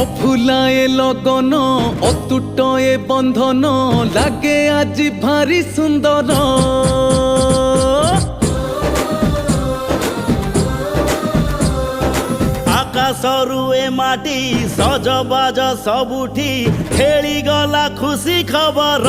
অফুলায়ে লগন অতুটয়ে বন্ধন লাগে আজি ভারি সুন্দর। আকাশরু এ মাটি সজবাজ সবুঠি খেলি গলা খুশি খবর।